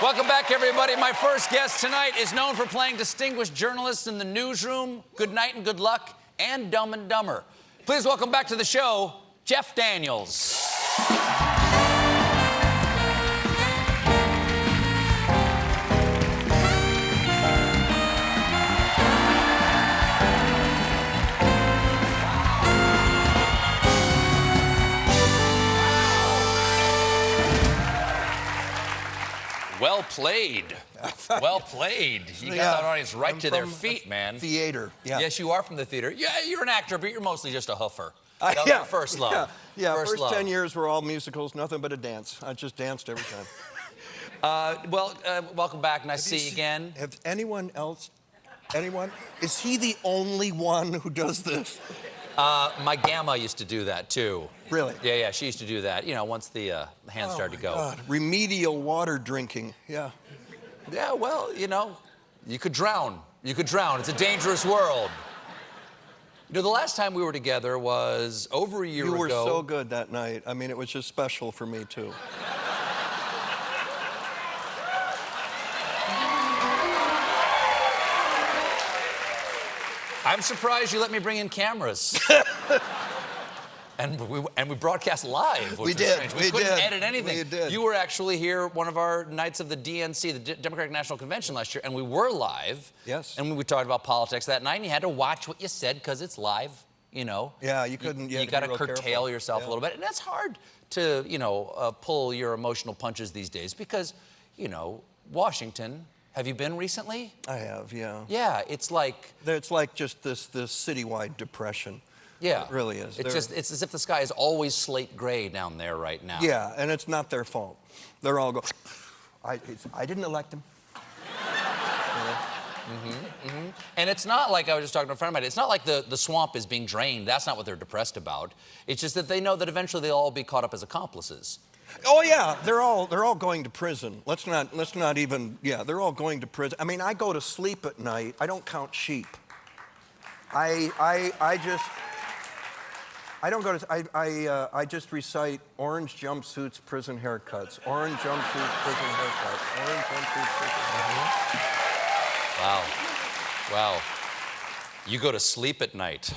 Welcome back, everybody. My first guest tonight is known for playing distinguished journalists in The Newsroom, Good Night and Good Luck, and Dumb and Dumber. Please welcome back to the show, Jeff Daniels. Well played. Well played. You got that audience right to their feet, man. Theater. Yeah. Yes, you are from the theater. Yeah, you're an actor, but you're mostly just a hoofer. That was your first love. Yeah, first love. 10 years were all musicals, nothing but a dance. I just danced every time. Welcome back. Nice to see you again. Have anyone else, is he the only one who does this? My Gamma used to do that, too. Really? Yeah, she used to do that, you know, once the hands started to go. God. Remedial water drinking, yeah. Yeah, well, you know, you could drown. You could drown. It's a dangerous world. You know, the last time we were together was over a year ago. You were so good that night. I mean, it was just special for me, too. I'm surprised you let me bring in cameras. And we broadcast live, which was strange. We couldn't edit anything. We did. You were actually here one of our nights of the DNC, the Democratic National Convention last year, and we were live. Yes. And we talked about politics that night, and you had to watch what you said because it's live, you know. Yeah, you couldn't. You got to curtail yourself a little bit, and that's hard to, you know, pull your emotional punches these days because, you know, Washington. Have you been recently? I have, yeah. Yeah, it's like just this citywide depression. Yeah. It really is. It's as if the sky is always slate gray down there right now. Yeah, and it's not their fault. They're all going, I didn't elect him. And it's not like, I was just talking to a friend of mine, it's not like the swamp is being drained. That's not what they're depressed about. It's just that they know that eventually they'll all be caught up as accomplices. Oh yeah, they're all going to prison. Let's not even, yeah, they're all going to prison. I mean, I go to sleep at night. I don't count sheep. I just recite orange jumpsuits, prison haircuts. Orange jumpsuits, prison haircuts. Orange jumpsuits, prison haircuts. Wow. You go to sleep at night.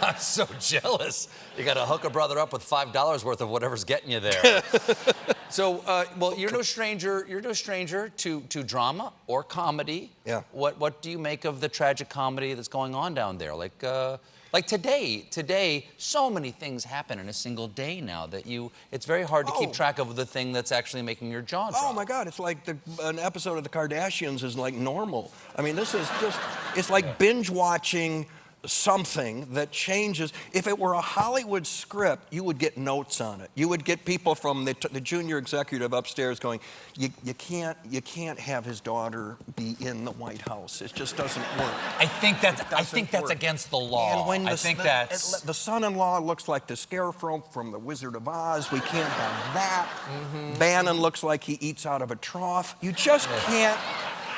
I'm so jealous. You got to hook a brother up with $5 worth of whatever's getting you there. So, well, you're no stranger. You're no stranger to drama or comedy. Yeah. What do you make of the tragic comedy that's going on down there? Like today, so many things happen in a single day now that it's very hard to keep track of the thing that's actually making your jaw drop. Oh my God, it's like an episode of The Kardashians is like normal. I mean, this is just, it's like binge watching something that changes. If it were a Hollywood script, you would get notes on it. You would get people from the junior executive upstairs going, you can't have his daughter be in the White House. It just doesn't work. I think that's against the law. And when the son-in-law looks like the scarecrow from The Wizard of Oz, we can't have that. Bannon looks like he eats out of a trough. You just can't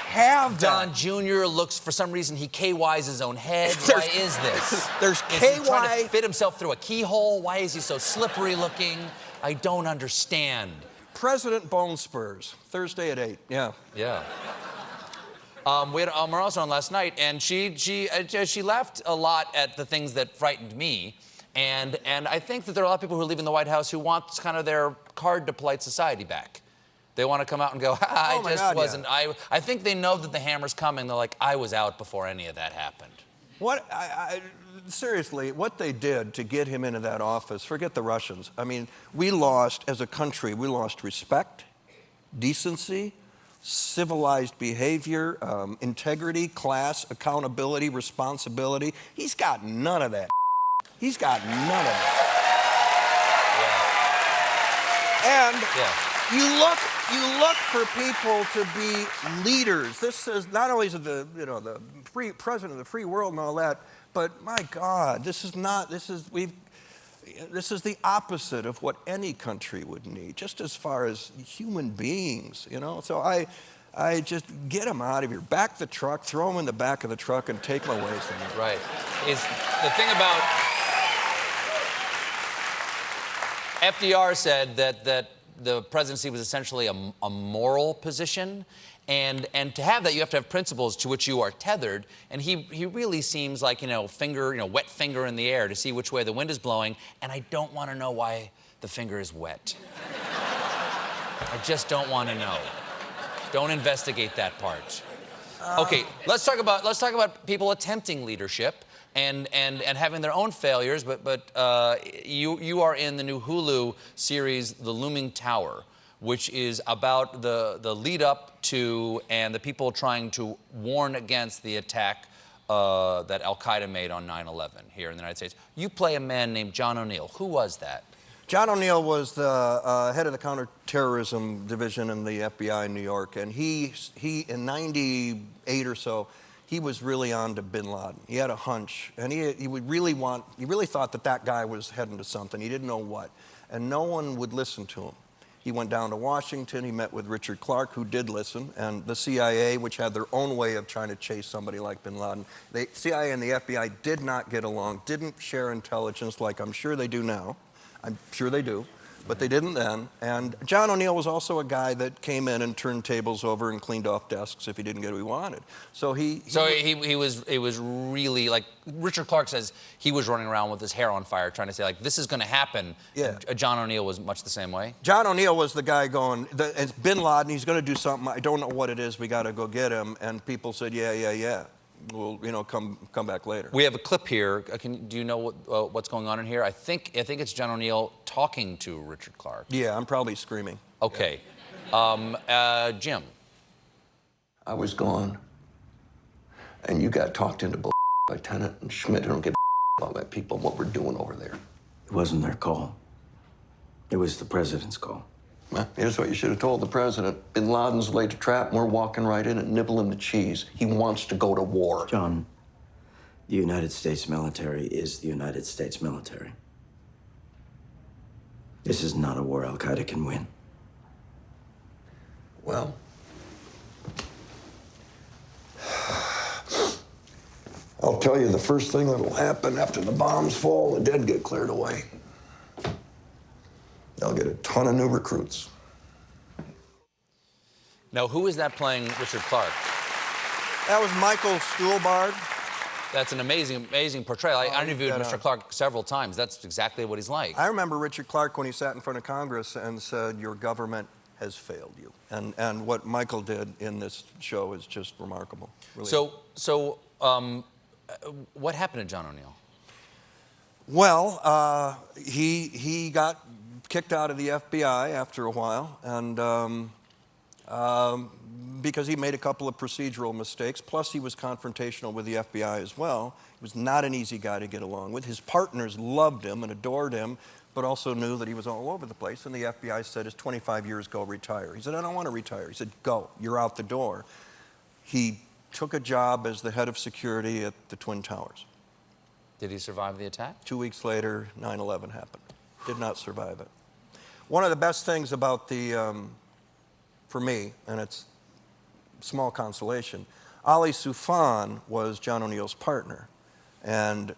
have that. Don Jr. looks, for some reason, he KY's his own head. Why is this? There's Is he trying to fit himself through a keyhole? Why is he so slippery looking? I don't understand. President Bone Spurs, Thursday at 8. Yeah. Yeah. We had Omarosa on last night, and she laughed a lot at the things that frightened me. And I think that there are a lot of people who are leaving the White House who want kind of their card to polite society back. They want to come out and go, I think they know that the hammer's coming. They're like, I was out before any of that happened. Seriously, what they did to get him into that office, forget the Russians. I mean, we lost, as a country, we lost respect, decency, civilized behavior, integrity, class, accountability, responsibility. He's got none of that. He's got none of that. And you look for people to be leaders. This is not only the free president of the free world and all that, but my God, this is the opposite of what any country would need, just as far as human beings, you know. So I just get him out of here, back the truck, throw him in the back of the truck, and take him away from here. Right. Is the thing about FDR said that the presidency was essentially a moral position. And to have that, you have to have principles to which you are tethered. And he really seems like, wet finger in the air to see which way the wind is blowing. And I don't want to know why the finger is wet. I just don't want to know. Don't investigate that part. Okay, let's talk about people attempting leadership and having their own failures. But you are in the new Hulu series, The Looming Tower, which is about the lead up to and the people trying to warn against the attack that Al-Qaeda made on 9/11 here in the United States. You play a man named John O'Neill. Who was that? John O'Neill was the head of the counterterrorism division in the FBI in New York, and he in '98 or so, he was really on to bin Laden. He had a hunch, and he really thought that guy was heading to something. He didn't know what, and no one would listen to him. He went down to Washington. He met with Richard Clarke, who did listen, and the CIA, which had their own way of trying to chase somebody like bin Laden. The CIA and the FBI did not get along, didn't share intelligence like I'm sure they do now. I'm sure they do, but they didn't then. And John O'Neill was also a guy that came in and turned tables over and cleaned off desks if he didn't get what he wanted. So he was really, like Richard Clarke says, he was running around with his hair on fire trying to say, like, this is going to happen. Yeah. John O'Neill was much the same way. John O'Neill was the guy going, it's bin Laden, he's going to do something, I don't know what it is, we got to go get him. And people said, yeah. We'll, come back later. We have a clip here. Do you know what's going on in here? I think it's John O'Neill talking to Richard Clarke. Yeah, I'm probably screaming. Okay. Jim. I was gone, and you got talked into by Tennant and Schmidt. I don't give a about my people and what we're doing over there. It wasn't their call. It was the president's call. Well, here's what you should have told the president. Bin Laden's laid a trap, and we're walking right in and nibbling the cheese. He wants to go to war. John, the United States military is the United States military. This is not a war Al-Qaeda can win. Well, I'll tell you the first thing that'll happen after the bombs fall and the dead get cleared away. They'll get a ton of new recruits. Now, who is that playing Richard Clarke? That was Michael Stuhlbarg. That's an amazing portrayal. I interviewed Mr. Clarke several times. That's exactly what he's like. I remember Richard Clarke when he sat in front of Congress and said, your government has failed you. And what Michael did in this show is just remarkable. Really. So, what happened to John O'Neill? Well, he got kicked out of the FBI after a while, and because he made a couple of procedural mistakes, plus he was confrontational with the FBI as well. He was not an easy guy to get along with. His partners loved him and adored him, but also knew that he was all over the place, and the FBI said, it's 25 years, go retire. He said, I don't want to retire. He said, go, you're out the door. He took a job as the head of security at the Twin Towers. Did he survive the attack? 2 weeks later, 9/11 happened. Did not survive it. One of the best things about for me, and it's small consolation, Ali Soufan was John O'Neill's partner. And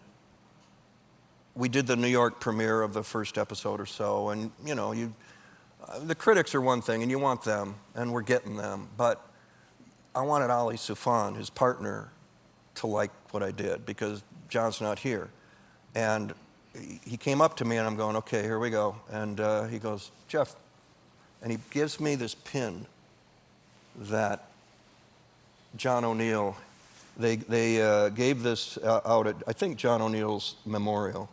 we did the New York premiere of the first episode or so, and the critics are one thing, and you want them, and we're getting them, but I wanted Ali Soufan, his partner, to like what I did, because John's not here. And he came up to me, and I'm going, okay, here we go. And he goes, Jeff, and he gives me this pin that John O'Neill, they gave this out at, I think, John O'Neill's memorial.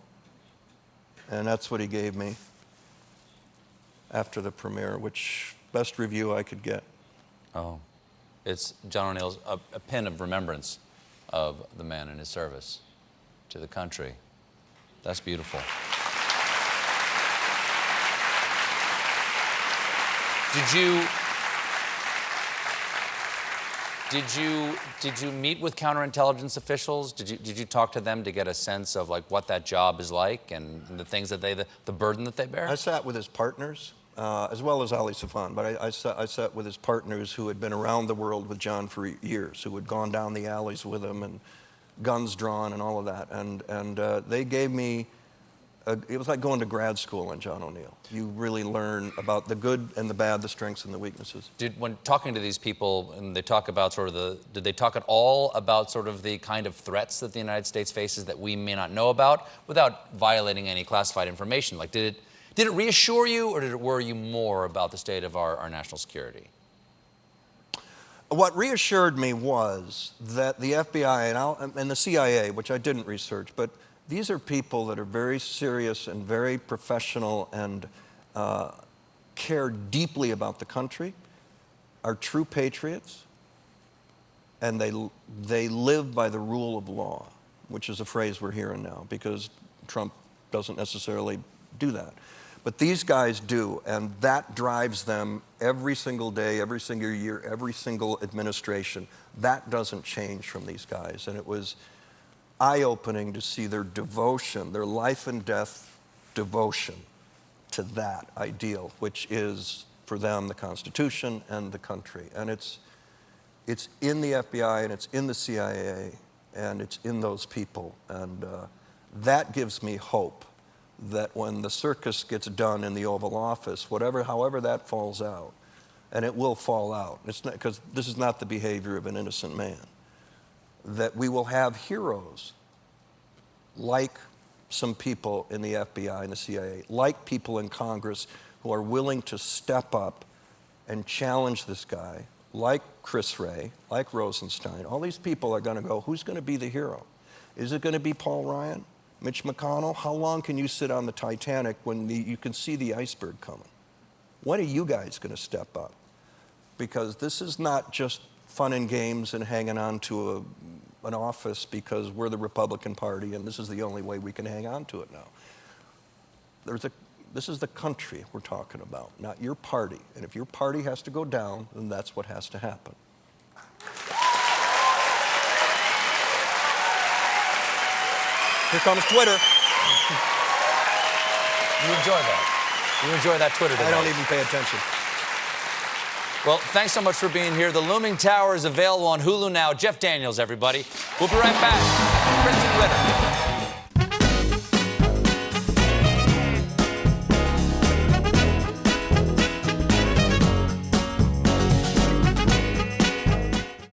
And that's what he gave me after the premiere, which best review I could get. Oh. It's John O'Neill's, a pin of remembrance of the man in his service to the country. That's beautiful. Did you meet with counterintelligence officials? Did you talk to them to get a sense of like what that job is like and the things that the burden that they bear? I sat with his partners, as well as Ali Soufan, but I sat with his partners who had been around the world with John for years, who had gone down the alleys with him and guns drawn and all of that. And they gave me it was like going to grad school on John O'Neill. You really learn about the good and the bad, the strengths and the weaknesses. When talking to these people, and they talk about did they talk at all about sort of the kind of threats that the United States faces that we may not know about, without violating any classified information? Like, did it reassure you, or did it worry you more about the state of our national security? What reassured me was that the FBI and the CIA, which I didn't research, but these are people that are very serious and very professional and care deeply about the country, are true patriots, and they live by the rule of law, which is a phrase we're hearing now because Trump doesn't necessarily do that. But these guys do, and that drives them every single day, every single year, every single administration. That doesn't change from these guys, and it was eye-opening to see their devotion, their life and death devotion to that ideal, which is, for them, the Constitution and the country. And it's in the FBI, and it's in the CIA, and it's in those people. And that gives me hope that when the circus gets done in the Oval Office, however that falls out, and it will fall out, it's not, because this is not the behavior of an innocent man, that we will have heroes like some people in the FBI and the CIA, like people in Congress who are willing to step up and challenge this guy, like Chris Wray, like Rosenstein. All these people are going to go, who's going to be the hero? Is it going to be Paul Ryan? Mitch McConnell? How long can you sit on the Titanic when you can see the iceberg coming? When are you guys going to step up? Because this is not just fun and games and hanging on to an office because we're the Republican Party and this is the only way we can hang on to it now. This is the country we're talking about, not your party. And if your party has to go down, then that's what has to happen. Here comes Twitter. You enjoy that. You enjoy that Twitter debate. I don't even pay attention. Well, thanks so much for being here. The Looming Tower is available on Hulu now. Jeff Daniels, everybody. We'll be right back. Prince and Ritter.